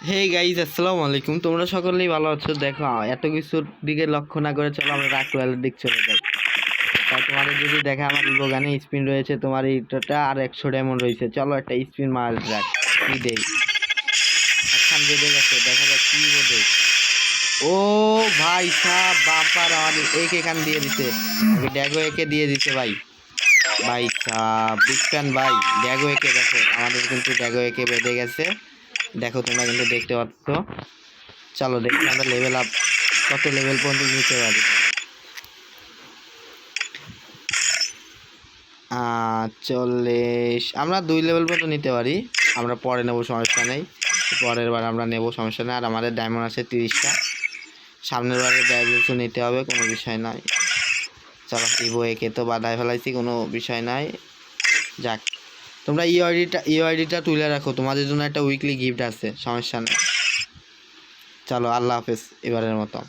Hey guys, আসসালামু আলাইকুম। তোমরা সকলেই ভালো আছো? দেখো, এত কিছুর দিকে লক্ষ্য না করে চলো আমরা রাক রয়্যালের দিক চলে যাই। তাই তোমাদের যদি দেখা আমার ইভো গানে স্পিন রয়েছে, তোমার এইটা আর 100 ডায়মন্ড রয়েছে, চলো একটা স্পিন মার যাক। কি দেই? একখান বেঁধে গেছে, দেখা যাক কি বোধে। ও ভাই সাহ, বাম্পার আমাদের এখান দিয়ে দিছে, ড্যাগো একে দিয়ে দিছে ভাই। ভাই সাহ, বিগ ফ্যান ভাই। ড্যাগো একে দেখো, আমাদের কিন্তু ড্যাগো একে বেঁধে গেছে। দেখো তোমরা কিন্তু দেখতে পাচ্ছ। চলো দেখি আমরা লেভেল আপ কত লেভেল পর্যন্ত নিতে পারি। 40, আমরা 2 লেভেল পর্যন্ত নিতে পারি। আমরা পরে নেবো, সমস্যা নেই। পরের বার আমরা নেবো, সমস্যা নেই। আর আমাদের ডায়মন্ড আছে 30টা। সামনের বারে ডায়মন্ড নিতে হবে, কোনো বিষয় নাই। চলো ইভো একে তো বাধায় ফেলাইছি, কোনো বিষয় নাই। যাক, তোমরা ইউআইডিটা তুলে রাখো, তোমাদের জন্য একটা উইকলি গিফট আছে, সমস্যা নেই। চলো, আল্লাহ হাফেজ এবারের মতো।